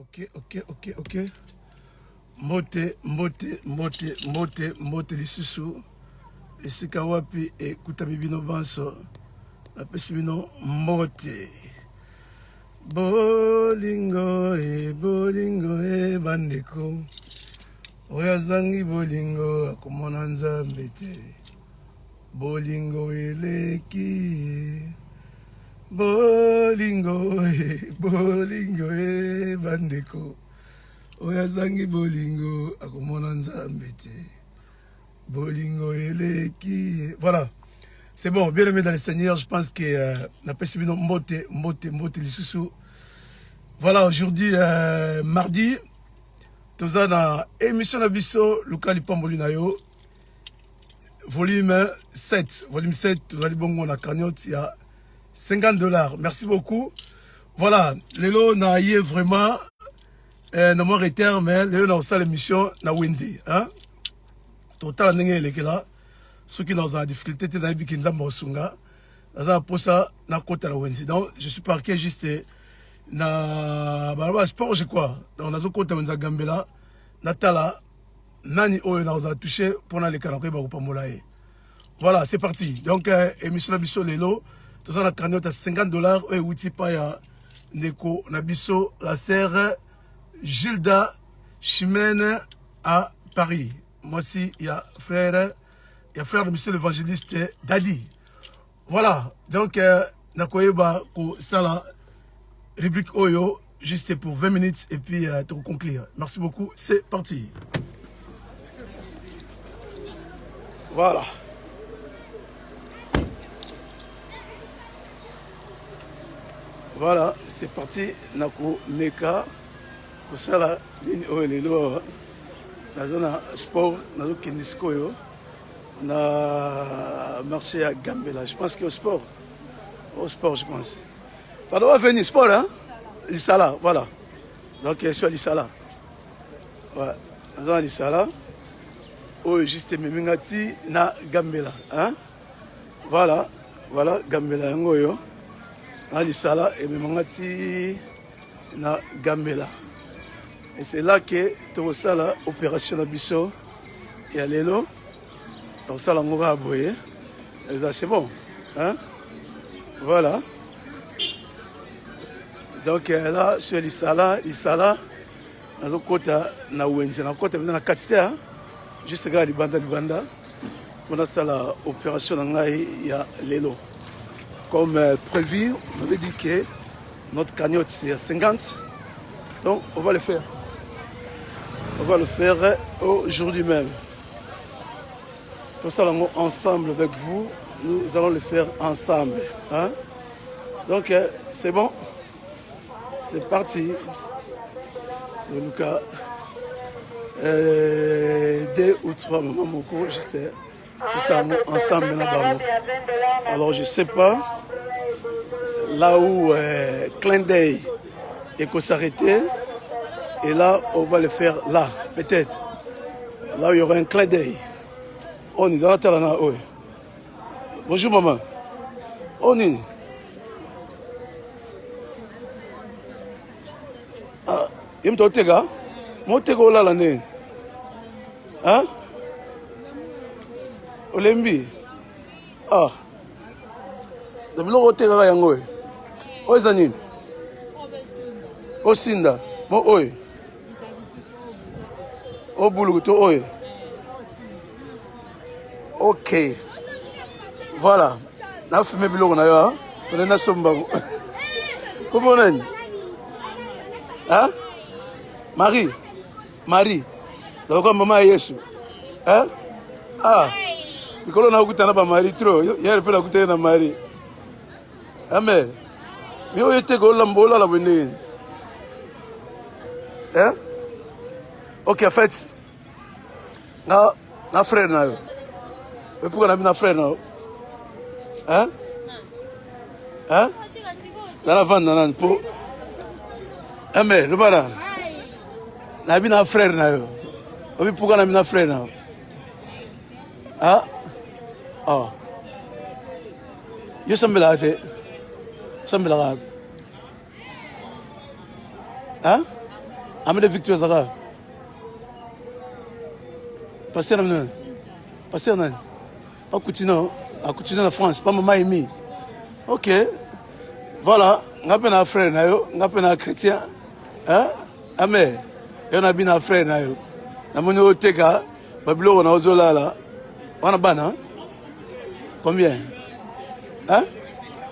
Ok. Mote lisusu. Esika wapi ekuta bibino banso. Apesi bino mote. Bolingo bandeko. Oya zangi bolingo akomona nzambe te. Bolingo eleki. Bolingo bandeko. Oya zangi bolingo akomona nzambe te. Bolingo eleki. Voilà. C'est bon, bien aimé dans le Seigneur, je pense que la Pessibino Mbote Lissousou. Voilà, aujourd'hui, mardi, nous avons dans émission Nabiso, Luka Lipambolinayo, volume 7. Volume 7, nous allons bon la cagnotte, il y a $50. Merci beaucoup. Voilà, les lots n'a vraiment, n'a moins retard, mais les lots n'a aussi l'émission na Wendy. Hein? Total, n'est-ce pas là? Ceux qui sont dans la difficulté, c'est dans les Bikinza Mosunga. Dans pour ça, na côté la Wendy. Donc, je suis parqué juste na sport, je crois. Dans la zone côté Wenza Gambela, Natala, Nani Oyo n'a pas touché pour les Kanakwe Bakupamolae. Voilà, c'est parti. Donc, émission Nabiso Lelo, tout ça, la cagnotte à $50. Et outil pas ya Neko Nabiso, la sœur Gilda Chimène à Paris. Moi aussi, il y a frère de monsieur l'évangéliste Dadi. Voilà, donc, Nakoyeba pour ça la rubrique Oyo, juste pour 20 minutes et puis te conclure. Merci beaucoup, c'est parti. Voilà. Voilà, c'est parti. Nako Meka pour ça la ligne Oyo. Dans le sport, dans le Keniskoyo, dans le marché à Gambela. Je pense qu'au sport, je pense. Pardon, on va venir sport, hein? L'Issala, voilà. Donc, je suis à l'Issala. Ouais, dans l'Issala. Oh, juste Memingati, na Gambela, hein? Voilà, Gambela, Ngoyo. Dans l'Issala, et Memingati, na Gambela. Et c'est là que tu as l'opération d'Abisso et à l'élo. Tu as l'angova à boyer. C'est bon. Hein? Voilà. Donc là, sur l'Issala, dans le côté de Wenzi, dans le côté de la Katiste, juste là, Libanda. On a l'opération à l'élo. Comme prévu, on avait dit que notre cagnotte c'est à 50. Donc on va le faire. On va le faire aujourd'hui même. Tout ça ensemble avec vous, nous allons le faire ensemble. Hein? Donc c'est bon. C'est parti. C'est le cas. 2 ou 3 moments, mon cours, je sais. Tout ça ensemble là-bas. Alors je ne sais pas. Là où clin d'œil et qu'on s'arrêtait. Et là, on va le faire là, peut-être. Là où il y aura un clin d'œil. On y va. Bonjour maman. On y. Ah, il me dit Tega. Moi Tega là l'année. Hein? Olembi. Ah. D'abord on Tega yango. Ozanin. Osinda. Mo oi. Ok. Voilà. Na fumé biloko na yo hein. On est somba. Comment on est? Hein? Marie. Donc maman Yesu. Hein? Ah. Bikolo na kutana ba Marie trop. Hier pe na kutana na Marie. Amen. Mais on était go lambola la bonne. Hein? Ok, en fait, na frère na yo. Mais pourquoi na na frère na yo? Hein? Hein? Dans la vente nan pour. Ah mais le bara. Na bi na frère na yo. Mais pourquoi na na frère na yo? Hein? Ah. Yo sambela te. Sambela. Hein? Amène Victor Zara. Passez à nous. Passez à nous. Pas continuer en France. Pas maman Amy. Ok. Voilà. On a un frère. On a un chrétien. Hein? Amen. Et on a bien un frère. On a un tega. Babylone, on a Ozola là. On a ban, hein? Combien? Hein?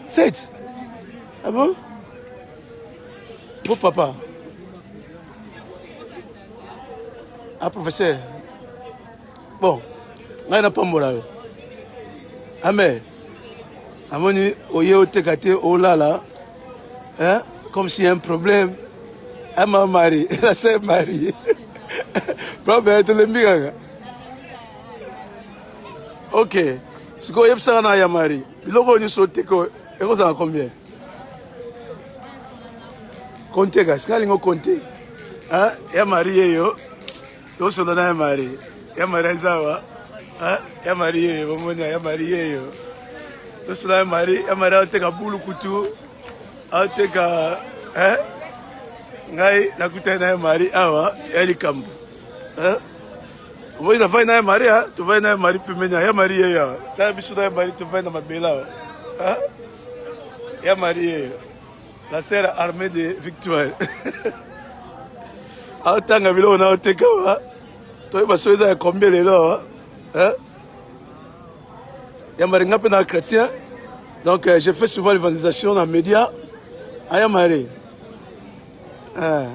7. Ah bon? Bon papa. Ah professeur. Bon. On n'a pas de Amen. Amoni, oye o tekate o là. Hein? Comme s'il y a un problème. Elle m'a marié. Elle s'est mariée. Problème de l'embiganga. Ok. Si vous avez ça, vous marié. Il y a un sauté. Et vous avez combien? Comptez, gars. Si vous comptez. Hein? Il y a marié. Vous avez marié. Il y a marié. Il y a marié. Il y a marié. Tout cela est marié, il marié avec un boulot couteau, avec un ngai na kuta na marié awa elle kambo hein voi na vai na marié tu vai na marié pemenya ya marié ya ta biso na marié tu vai na mabela hein ya marié la sœur armée de victoire atanga bilo na oteka wa to ba soza combien lelo hein. Il y a un chrétien. Donc, j'ai fait souvent l'évangélisation dans les médias. Ah, Yamari. Ah.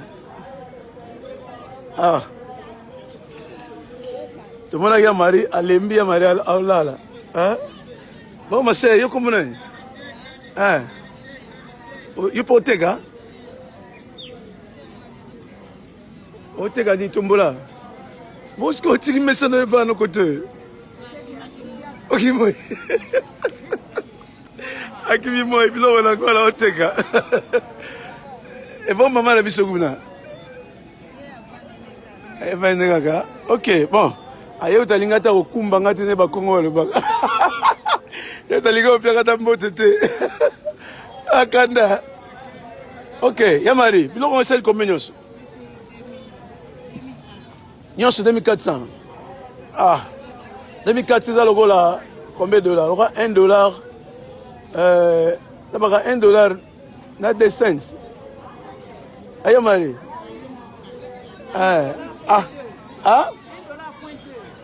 Tout le monde a Yamari, à l'embi, Yamari, à l'ala. Bon, ma sœur, yo comment est? Hein? Yo pour Otega? Otega dit Tombola. Vous, est-ce que vous avez mis ça dans le côté? Ok, moi. Akimi moi, puis là, on a quoi là, Otega. Et bon, maman, la bisoguna. Eh ben, nega. Ok, bon. Aïe, tu as l'ingata au kumba, ngati ne ba Congo le ba. Tu as l'ingata au piagata mbotete. Akanda. Ok, Yamari. Puis là, on sait combien nyos. Nyos 2400. Ah. 2400 euros là, combien de dollars? $1. D'abord $1, not des cents. Aïe, Marie. Ah.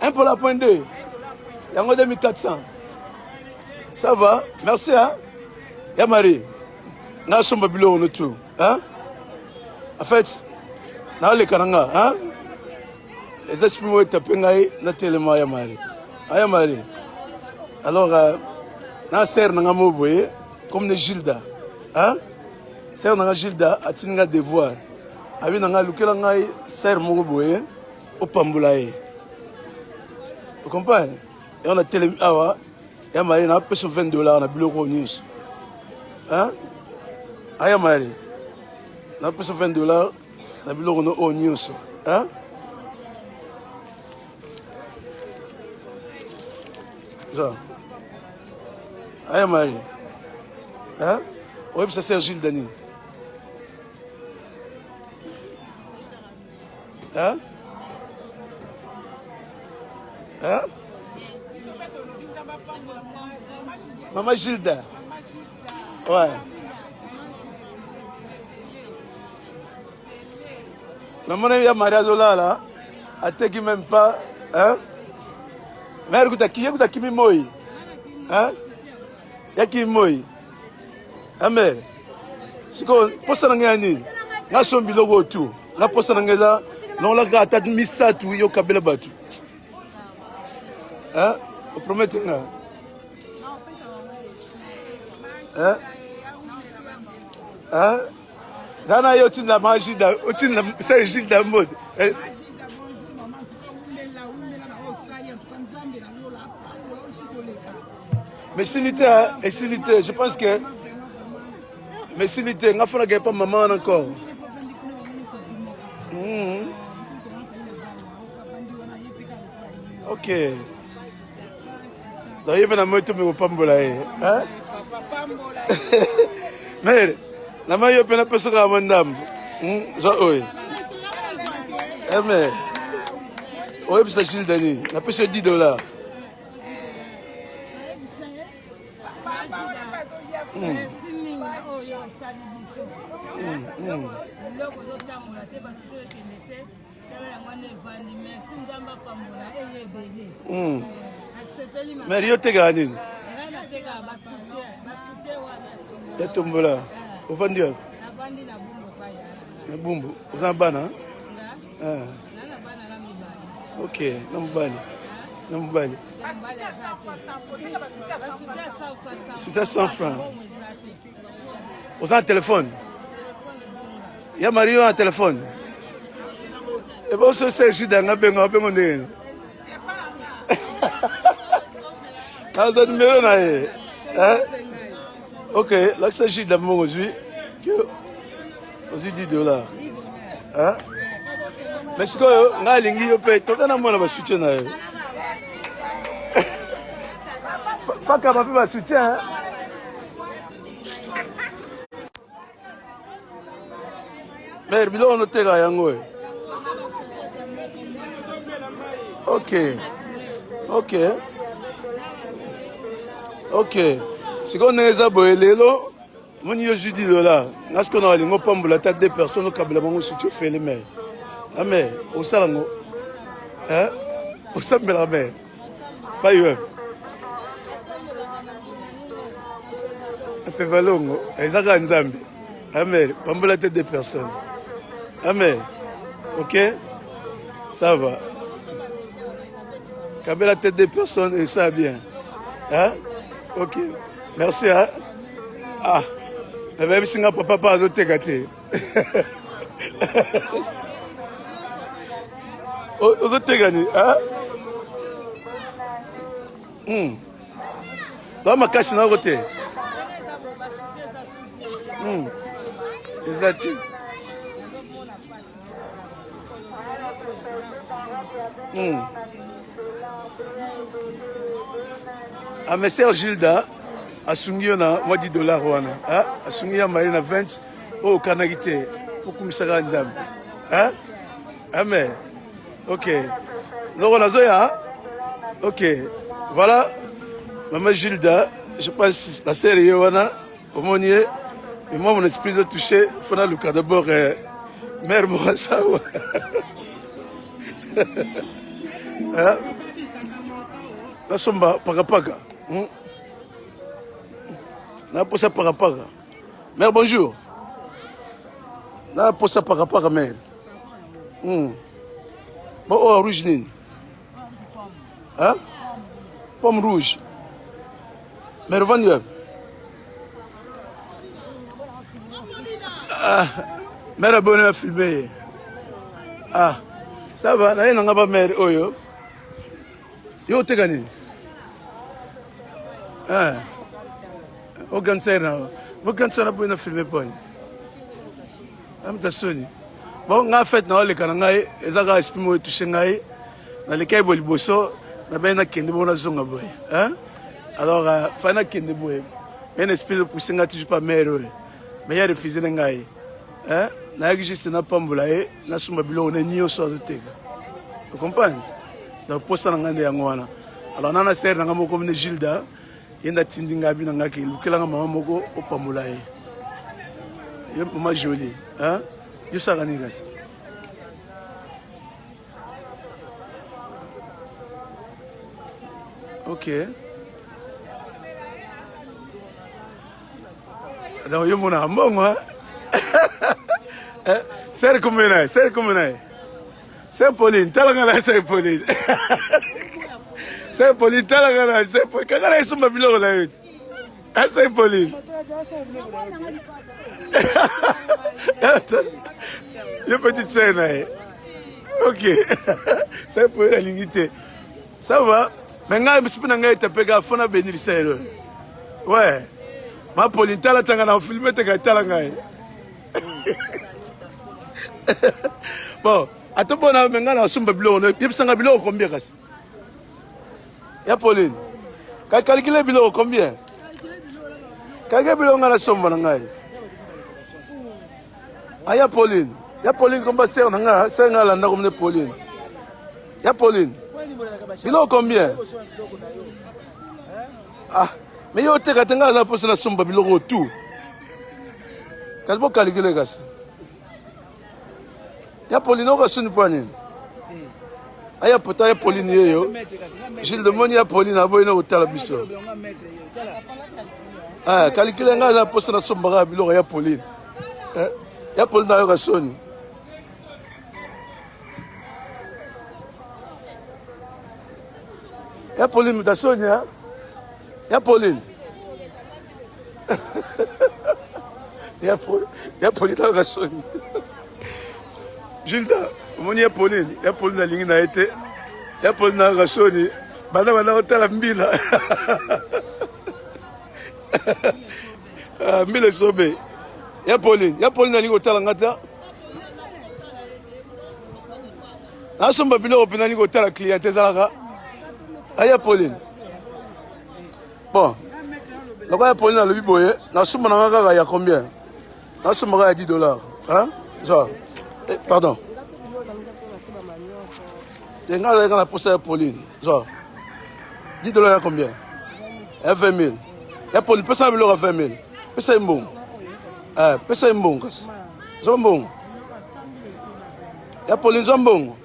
1,2. Il y a 2400. Ça va? Merci, hein? Yamari. Nous sommes à Bilo, tout. Hein? En fait, nous les Kananga, hein? Les esprits m'ont tapé, nous tellement Yamari. Ayamari. Alors, na sœur nanga moboye comme ne Gilda. Hein? Sœur nanga Gilda a tinga devoir. Abi nanga lukela ngai sœur moboye au pambulaye. Vous comprenez? Et on a télé awa Ayamari na pèse $20 na biloko news. Hein? Ayamari. Na pèse $20 na biloko no news. Hein? Ça. Aïe Marie. Hein? Oui, ça c'est Gilles Dani. Hein? Hein? Maman Gilda. Ouais. Maman il y a Maria Zola là. Elle te dit même pas. Hein? Mais écoute, qui est qui moi? Hein? Il y a qui moi? Amen. Si on pose ça dans l'année, on sommes bilogo tout. On pose ça dans l'année, on l'a gâté de missa tout, yo kabela batu. Hein? Vous promettez là? Hein? Hein? Zana yo tin la magie da, tin la c'est Gilles da mode. Mais silité, je pense que mais silité, on a fait la pas maman encore. Ok. Donc il y a une moto mais pas mbolaye. Hein? Mais la maille peine personne à madame. Ça oui. mais oui, c'est Gilles Dani. On a payé $10. Mais Rio te gagné. Et tombola. Au vendu. Na bumbu. Vous en bana? Ok, non bani. Non bani. C'était 100 francs. Vous avez un téléphone? Il y a Mario un téléphone. Et bon, c'est Gilles dans un bengo. Dans un numéro, ok, là c'est Gilles dans mon aujourd'hui. Aussi $10. Hein? Mais ce que on a lingi au pays, tout le monde va soutenir. Faka va pas soutien. Mais il on note ga yango. Ok. Ok. Ok. Ce qu'on est à Boelelo, mon yo $10. Parce qu'on a lingo pambula tête des personnes au câble bango si tu fais les mails. Amen. Au salango. Hein? Au sabe la mer. Pas eu. Ape valongo. Ezaka nzambe. Amen. Pambula tête des personnes. Amen. Ok? Ça va. Câble la tête des personnes et ça bien. Hein? Ok. Merci. Hein? Ah. Même si on papa pas à te gâter. Aux autres gagné, hein? Là, ma cache n'a pas été. Exact. Ah, mais c'est Gilda, a soumis na moi $10 wana. Hein? A soumis à Marina 20 au Canagité. Faut que ça gagne. Hein? Amen. Ok. Donc on a Zoya. Ok. Voilà. Maman Gilda, je pense la série Yoana, au Monier. Et moi, mon esprit est touché. Il faut le cas d'abord. Mère Mourasawa. La somba, parapaga. Na posa parapaga. Mère, bonjour. Na posa parapaga, mère. Bon, oh, rouge, Nine. Hein? Pomme rouge. Mais revenez. Ah, mère a bonne à filmer. Ah, ça va, là, il n'y a pas de mère. Oh, yo. Yo, t'es gagné. Ah. Au cancer, là. Au cancer, on a bonne à filmer. Ah, mais t'as bon, en fait, les Kanangaï, les Agas Espimo et Touchengaï, dans les Kaïbo Liboso, n'a pas de Kendebo Zonga Boy. Alors, Fana Kendebo, un esprit de Poussinga, toujours pas mère. Mais il y a refusé l'engaï. N'a juste n'a pas mboulaye, n'a suma bilo, on est ni au sort de Tega. Vous comprenez? Donc, pour ça, on a un alors, on a un serre, on a un comme Gilda, il y a un tindinga, il y a un qui est là, on a un pamboulaye. Il y a un peu joli. Je sais pas. Ok. Donc, il y a un bon. C'est comme ça. C'est comme ça. C'est Pauline. C'est Pauline. C'est Pauline. C'est Pauline. Quand ils sont ma bilo là. C'est Pauline. Il y a une petite scène. Ok. C'est pour la lignité. Ça va. Mais quand je suis venu à Tepega, il faut bénir le Seigneur. Ouais. Ma Pauline, tu as filmé, tu as bon, à tout bon, maintenant, on a un bilo. Il y a un bilo combien? Il y a Pauline. Quand calculer le bilo combien? Quand il y a un bilo, on a la somme. Aya Pauline. Ya Pauline comme sœur nanga, sœur nga landa comme Pauline. Ya Pauline. Bilo combien? Ah, mais yo te katenga na posa na somba bilo tout. Quand vous calculez ça. Ya Pauline oka sunu pani. Aya pota ya Pauline yo. Gilles de Moni ya Pauline aboy na hôtel biso. Ah, calculez nga na posa na somba bilo ya Pauline. Ya Pauline na yo soni. Ya Pauline mutasoni hein? Ya Pauline. Ya Pauline na yo soni. Gilda, moni ya Pauline na lingi na été. Ya Pauline na yo soni. Bana hôtel mbila. Mbile sobe. Ya Pauline na lingi hôtel ngata. Na somba bilo opina lingi hôtel client ezalaka. Aya Pauline. Bon. Donc ya Pauline le biboye, na somba na ngaka ya combien? Na somba ya $10. Hein? Genre. Pardon. Et quand on a posé à Pauline, genre, $10 à combien? À 20 000. Et Pauline, peut-être à 20 000. Peut-être un bon. Peut-être un bon. C'est un bon. Et Pauline, c'est un bon.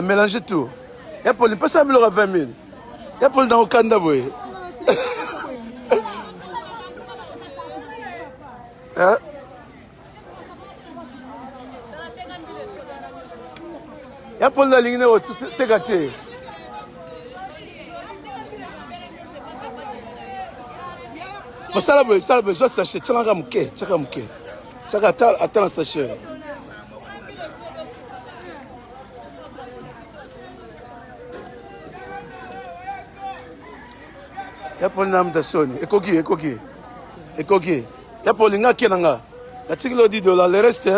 Mélangez tout. Et Pauline, peut-être à 20 000. Et Pauline, dans le Canada, oui. Ya Paul na ligne o tegate. Masala boy, zo sachet changa muke. Chaka atala sachet. Ya Paul na mtasoni. Ekoki. Ya Paul nga kenanga. La tiglo $10, le reste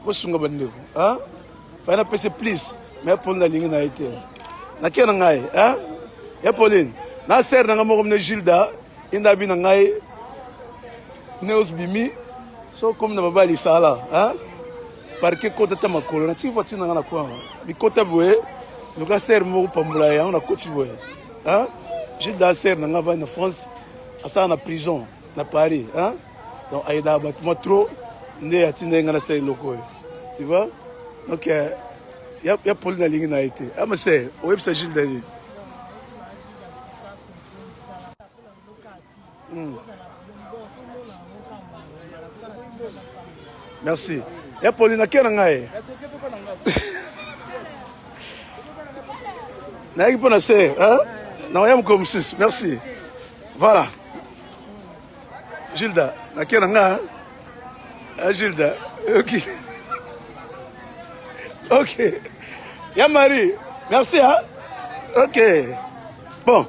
mosunga bandeko. Hein? Fana pese plus, mais Paul na lingi na été. Na kena ngai, hein? Ya Pauline, na ser na ngamo comme Gilda, inda bi na ngai neos bimi, so comme na baba li sala, hein? Parce que kota ta makolo, na ti voiture na ngana kwa. Bi kota boye, no ka ser mo pambula ya, on a koti boye. Hein? Gilda ser na ngava na France, asa na prison, na Paris, hein? Donc aida battement trop, ne atinde ngana ser loko. Tu vois? Donc, il y a Pauline na ligne na été. Ah, mais c'est, au web, c'est Gilles Dani. Merci. Il y a Pauline na kena ngai. Na yi pona se, hein? Na yam comme sus. Merci. Voilà. Gilda, na kena ngai. Ah, Gilda. OK. Ok. Ya Marie, merci hein. Ok. Bon,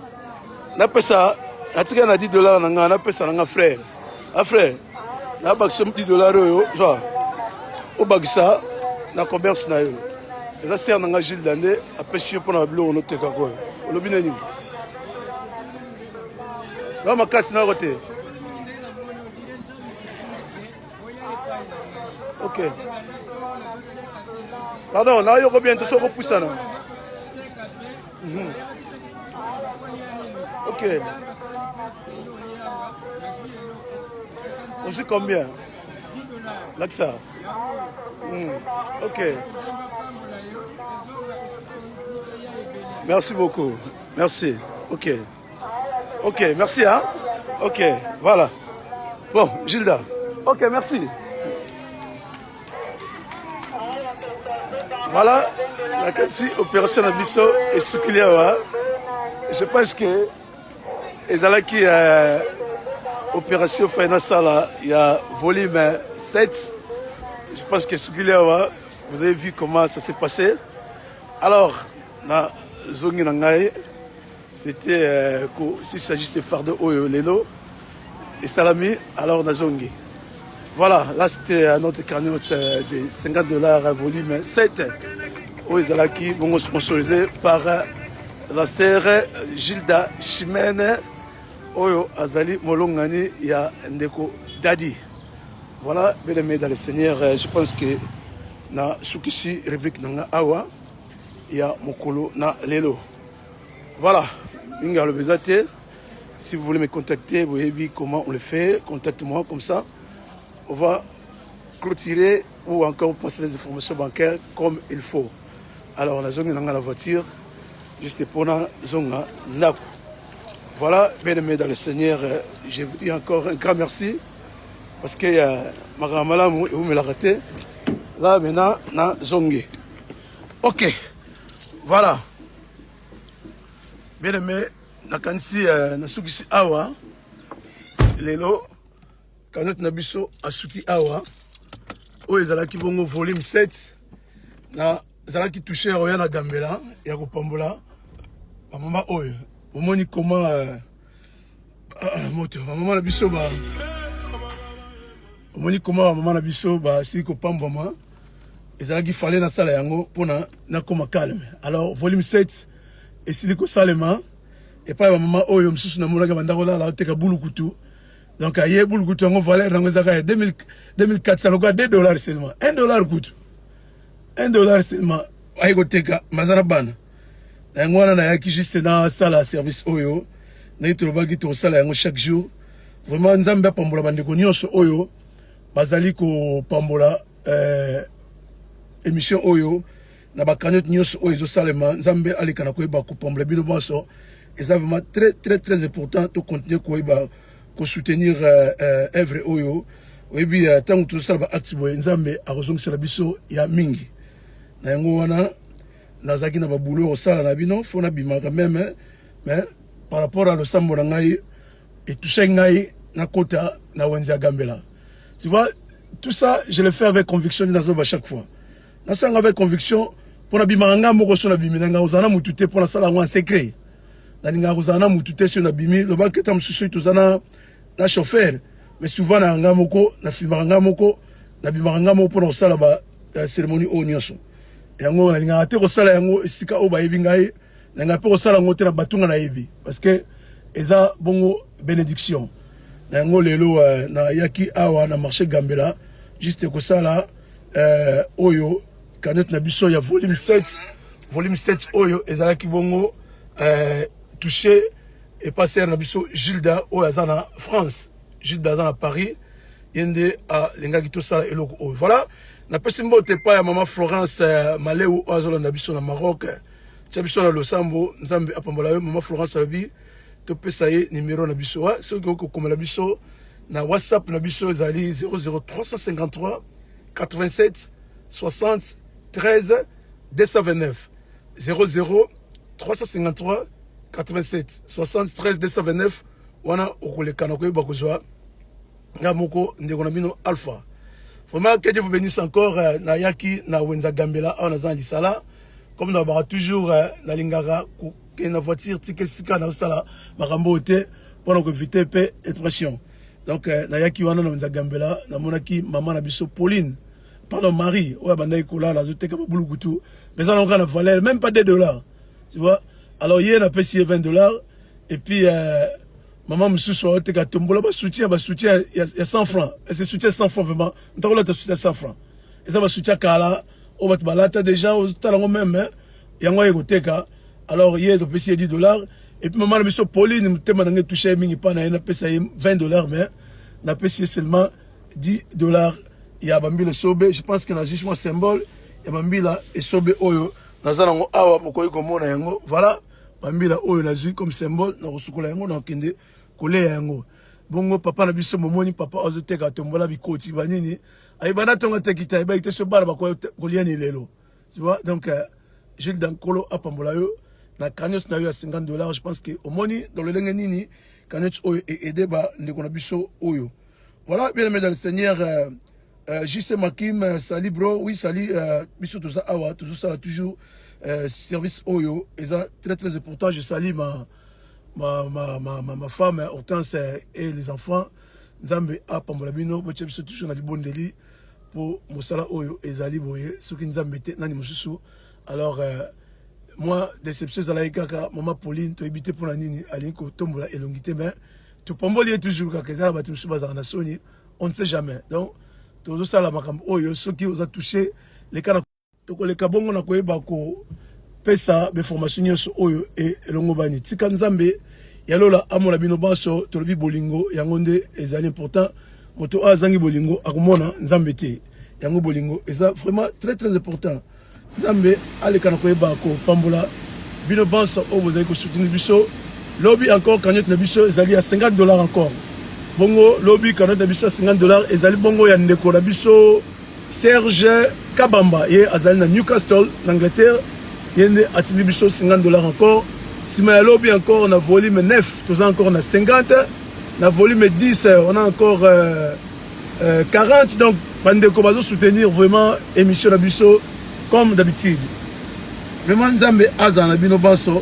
on a fait ça. On a $10 on a fait ça à frère. À frère, on a fait $10 genre. Au bagisa, on a commerce na yo. Et ça c'est un Gilles Dandé, a pêché pour la bleu on a été quoi. Le binani. Là ma casse na côté. Ok. Pardon, là, il y a combien de choses qu'on pousse là? Ok. On sait combien? Là que ça. Ok. Merci beaucoup. Merci. Ok. Ok, merci, hein? Ok, voilà. Bon, Gilda. Ok, merci. Voilà, la opération Abisso et Soukiliawa. Je pense que les qui opération Fainasala, il y a volume 7. Je pense que Soukiliawa, vous avez vu comment ça s'est passé. Alors, na Zongi Nangaï, c'était s'il s'agissait de fardeau Lelo et Salami, alors na Zongi. Voilà, là c'était notre cagnotte de $50 volume 7. Où ils qui sont sponsorisés par la sœur Gilda Chimene Oyo Azali Molongani ya Ndeko Dadi. Voilà, bien aimé dans le Seigneur, je pense que na Sukisi réplique Nanga Awa, il y a Mokolo na Lelo. Voilà, Binga le Bezate. Si vous voulez me contacter, vous voyez comment on le fait, contactez-moi comme ça. On va clôturer ou encore passer les informations bancaires comme il faut. Alors, on a zone dans la voiture, juste pour la zone là. Voilà, bien aimé dans le Seigneur, je vous dis encore un grand merci parce que ma grand-mère, vous me l'arrêtez. Là, maintenant, na zone. Ok, voilà. Bien aimé, nakansi nasukisi awa lelo kanot nabiso asuki awa oyo ezalaki bongo volume 7 na ezalaki touché oya na gambela ya kopambola bamama oyo omoni koma moto bamama na biso ba omoni koma bamama na biso basili kopambwama ezalaki fale na sala yango mpona nakoma calme. Alors volume 7 esili kosalema et pas maman oyo msusu na monaka bandako la teka bulukutu. Donc aye bulukutu yango valeur nango ezaka 2400 loka $2 seulement. $1 kutu. $1 seulement. Aye ko teka mazana bana. Na yango wana na yaki juste na sala service oyo. Na itolobaki to sala yango chaque jour. Vraiment nzambe apambola bandeko nyonso oyo bazali ko pambola émission oyo na bakanyot nyonso oyo zo salema nzambe alikana ko ba ko pambola bino bonso. Et c'est vraiment très important de continuer à soutenir Evre Oyo. Et puis, tant que tout ça va activer, Nzambe a raison que c'est la biso ya mingi. Na yango wana nazaki na babulo osala na bino, faut na bimaka même, mais par rapport à le sambo na ngai et toucher ngai na kota na wenza gambela. Tu vois, tout ça, je le fais avec conviction dans à chaque fois. Na sanga avec conviction pour na bimanga moko so na biminanga ozana mutute pour la sala en secret. Nalinga kozana mutute sur na bimi le ba keta msusu tozana na chauffeur mais souvent na ngamoko na filmanga moko na bimanga moko pour osala ba cérémonie o nyonso yango nalinga ate kosala yango esika o ba yebi ngai na pe kosala ngote na batunga na yebi parce que eza bongo bénédiction na yango lelo na yaki awa na marché Gambela juste kosala oyo kanet na biso ya volume 7 oyo ezalaki bongo touché et passé à Nabiso Gilda au Azana France, Gilda à Paris, yende à l'engagito sala et logo. Voilà, n'a pas simbo te pas à maman Florence Malé ou Azolo Nabiso na Maroc, Chabiso na Losambo, Nzambe à Pambola, maman Florence Alabi, te peut ça y numéro Nabiso, ceux qui ont comme Nabiso, na WhatsApp Nabiso Zali 00353 87 60 13 229 00353 87 73 229 wana okolekana koyeba kozwa ngamoko ndeko na bino Alpha. Vraiment que Dieu vous bénisse encore na yaki na wenza gambela on a lisala comme na ba toujours na lingara que na voiture tikesika na sala makambo te pour que éviter pe pression. Donc na yaki wana na wenza gambela na monaki maman na biso Pauline pardon Marie ouais banda ikola la zote ka bulukutu mais ça n'a aucune valeur même pas $2. Tu vois. Alors hier on a payé $20 et puis maman me soutient te katombola ba soutien il y a 100 francs et c'est soutien 100 francs vraiment on t'a te soutien 100 francs et ça va soutien kala au bat balata déjà au talon même hein yango ekoteka alors hier on payé $10 et puis maman me so Pauline me tellement n'a touché mingi pa na ena payé $20 mais n'a payé seulement $10 il y a bambi le sobe je pense que na juste moi symbole il y a bambi là et sobe oyo nazana ngo awa bokoyi komona yango voilà bambila oyo nazui comme symbole na kosukola yango na kende koleya yango bongo papa na biso momoni papa azoteka tombola bikoti banini ayibana tonga tekita ba ite so bala bakolia ni lelo tu vois donc Gilles Dankolo apambola yo na kanyos na yo à $50 je pense que omoni dans le lenge nini kanyos oyo et aider ba ndeko na biso oyo voilà bien aimé dans le Seigneur JC Makim sali bro oui sali biso tout ça awa tout ça toujours service Oyo, et ça très important. Je salue ma femme Hortense et les enfants. Nzambe a pambolabino, bo tchebiso toujours na bon délit pour Mosala Oyo et Zali Boye, ce qui Nzambe te nani mususu. Alors moi déception ezalaki kaka mama Pauline toyebi te mpona nini alingi kotombola elongi te mais topamboli ye toujours kaka ezala bato mosusu bazalaka na soni on ne sait jamais donc tozosala makambo oyo soki oza touché leka na tokoleka bongo na koyeba kopesa baformation nyonso oyo elongo bani tika nzambe ya lola amona bino banso tolobi bolingo yango nde ezali important moto azangi bolingo akomona nzambe te yango bolingo eza vraiment très très important nzambe aleka na koyeba kopambola bino banso oyo bozali kosoutenir biso lobi encore cagnotte na biso ezali ya $50 encore bongo lobi cagnotte na biso ya $50 ezali bongo ya ndeko na biso Serge Kabamba ye azali na Newcastle na Angleterre ye nde atindi biso $50 encore sima ya lobi encore na volume 9 toza encore na 50 na volume 10 on a encore 40 donc bandeko bazo soutenir vraiment émission na biso comme d'habitude vraiment nzambe aza na bino banso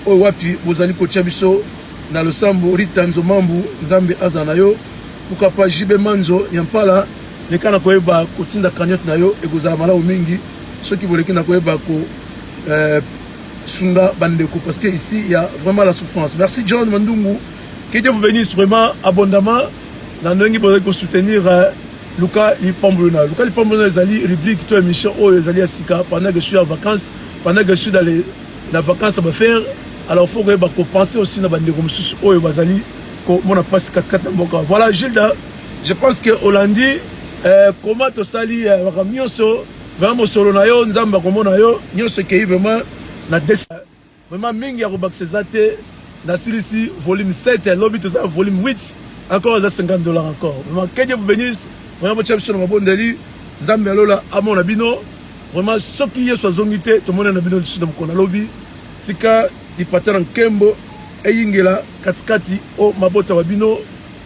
o wapi bozali kotia biso na losambo Rita Nzomambu nzambe aza na yo ukapa Jibe Manzo Nyampala leka na koyeba kotinda cagnotte na yo ekozala malamu mingi soki boleki na koyeba ko sunga bandeko parce que ici il y a vraiment la souffrance. Merci John Mandungu, que Dieu vous bénisse vraiment abondamment dans ndenge bozali ko soutenir Luka Lipambolona. Luka Lipambolona ezali rubrique to émission o ezali asika pendant que je suis en vacances, pendant que je suis dans les vacances à faire. Alors faut que penser aussi na bandeko mususu oyo bazali ko mona passe 4 na mboka. Voilà Gilda, je pense que Hollandi comment to sali nyonso vraiment solo na yo nzamba komona yo nyonso ke vraiment na vraiment mingi ya kobakiseza te na silisi volume 7 lobby to ça volume 8 encore $50 encore vraiment que Dieu vous bénisse vraiment chef sur mabondeli nzamba lola amona bino vraiment soki yeso azongite to mona na bino lisuna mkona lobby tika dipata na nkembo eyingela katikati o mabota wa bino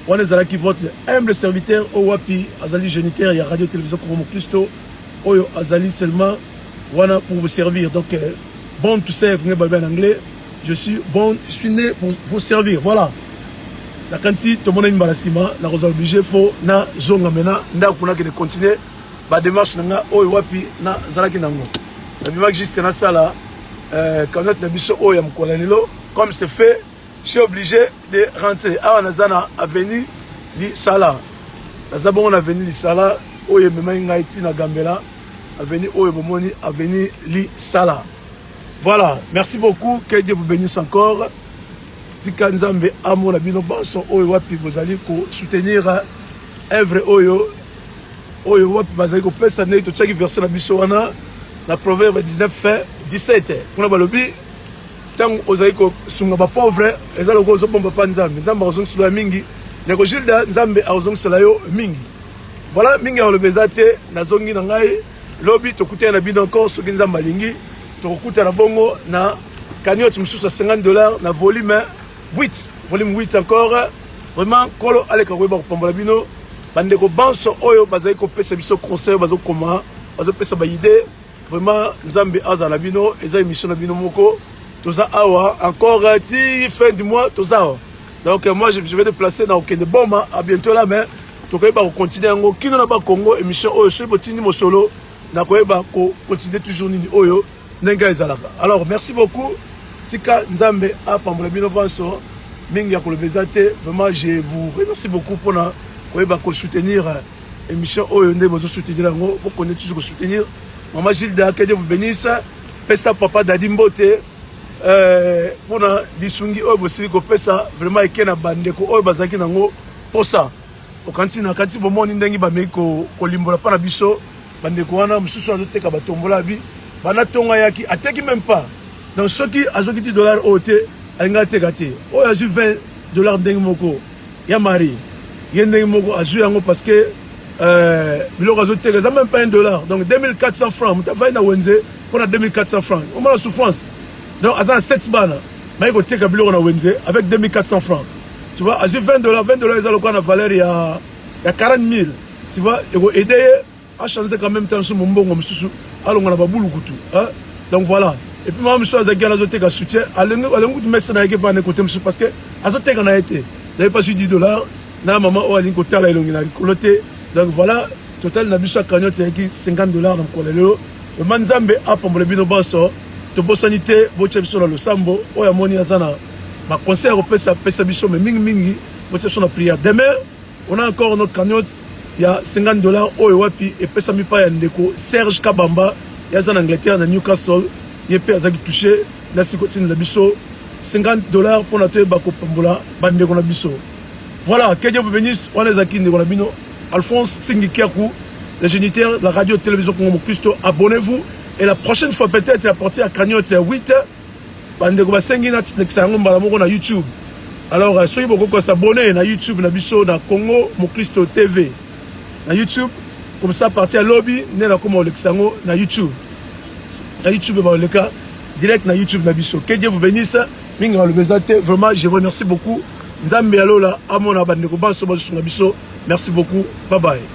wana ezalaki votre humble serviteur o wapi azali géniteur ya radio télévision Komo Christo oyo azali seulement wana pour vous servir donc bon to serve en anglais je suis né pour vous servir voilà la kanti to mona imbalasima na ko obligé faut na zonga mena nda kuna ke continuer ba démarche nga oyo wapi na zalaki nango na bima juste na sala quand notre biso oyo mkola lelo comme c'est fait je suis obligé de rentrer à Nazana avenue li sala nazabon avenue li sala oyo mema ngaiti na Gambela avenue oyo bomoni avenue li sala. Voilà, merci beaucoup, que Dieu vous bénisse encore. Tika nzambe amo na bino banso oyo wapi bozali ko soutenir œuvre oyo wapi bazali ko pesa ne to tchaki verset na biso wana na proverbe 19:17 kuna balobi tant ozali ko sunga ba pauvre ezalo ko zo bomba pa nzambe nzambe azongi solo mingi neko Gilda nzambe azongi solo yo mingi. Voilà mingi ya lobezate nazongi na ngai lobi to kutia na bino encore soki nzambe alingi tokuta na bongo na cagnotte mususu $50 na volume 8 encore vraiment kolo aleka koyeba kopambola bino bandeko banso oyo bazali kopesa biso conseil bazo koma bazo pesa ba idée vraiment nzambe aza na bino eza émission na bino moko toza awa encore ti fin du mois toza awa donc moi je vais déplacer na Okende Boma à bientôt là mais tokoyeba ko continuer yango kino na ba Congo émission oyo so botini mo solo na koyeba ko continuer toujours nini oyo. Alors merci beaucoup tika nzambe apambola bino banso mingi ya kolobezate vraiment je vous remercie beaucoup pour na koyeba ko soutenir émission oyo nde bozo soutenir ngo pour connaître toujours soutenir maman Gilda que Dieu vous bénisse pesa papa Dadi Mbote pour na lisungi oyo bosili ko pesa vraiment ekena bandeko oyo bazaki nango posa okantina kati bomoni ndengi ba meko kolimbola pa na biso bandeko wana mususu azoteka batombola bi bana tonga yaki ateki même pas donc ceux qui azoki $10 oté alinga teka te o azu $20 ndenge moko ya mari yende moko azu yango parce que biloko azoteka ça même pas $1 donc 2400 francs mutafai na wenze pour 2400 francs au moins la souffrance donc azan 7 bana mais ko teka biloko na wenze avec 2400 francs tu vois azu $20 ils ont la valeur il y a 40 000 tu vois et ko aider à changer quand même temps sur mon bongo mususu alonga na babulu kutu hein donc voilà et puis moi monsieur azaki na zoteka soutien alengo de mettre na yeke va na côté monsieur parce que azoteka na été n'avait pas eu $10 na maman o alingo tala elongi na kolote donc voilà total na biso cagnotte yaki $50 na kolelo le manzambe apambola bino banso tobosani te botia biso na losambo oyo amoni aza na baconseil opesa biso mais mingi botia biso na prière. Demain on a encore notre cagnotte, il y a $50 oyo wapi epesami pa ya ndeko Serge Kabamba yaza na Angleterre na Newcastle yepe azaki touché na sikotine na biso $50 pour na toyeba kopambola bandeko na biso. Voilà, que Dieu vous bénisse. On est aquí ndeko na bino Alphonse Tsingikiakou, le géniteur de la radio télévision Congo Christo. Abonnez-vous et la prochaine fois peut-être la partie à cagnotte c'est 8 bandeko basengi na tsango mbala moko na YouTube. Alors soyez beaucoup s'abonner na YouTube na biso na Congo Christo TV na YouTube comme ça partir à lobby né na comme Alexango na YouTube. Na YouTube ba le cas direct na YouTube na biso. Que Dieu vous bénisse. Minga le bezate vraiment je vous remercie beaucoup. Nzambe alola amona bandeko banso na biso. Merci beaucoup. Bye bye.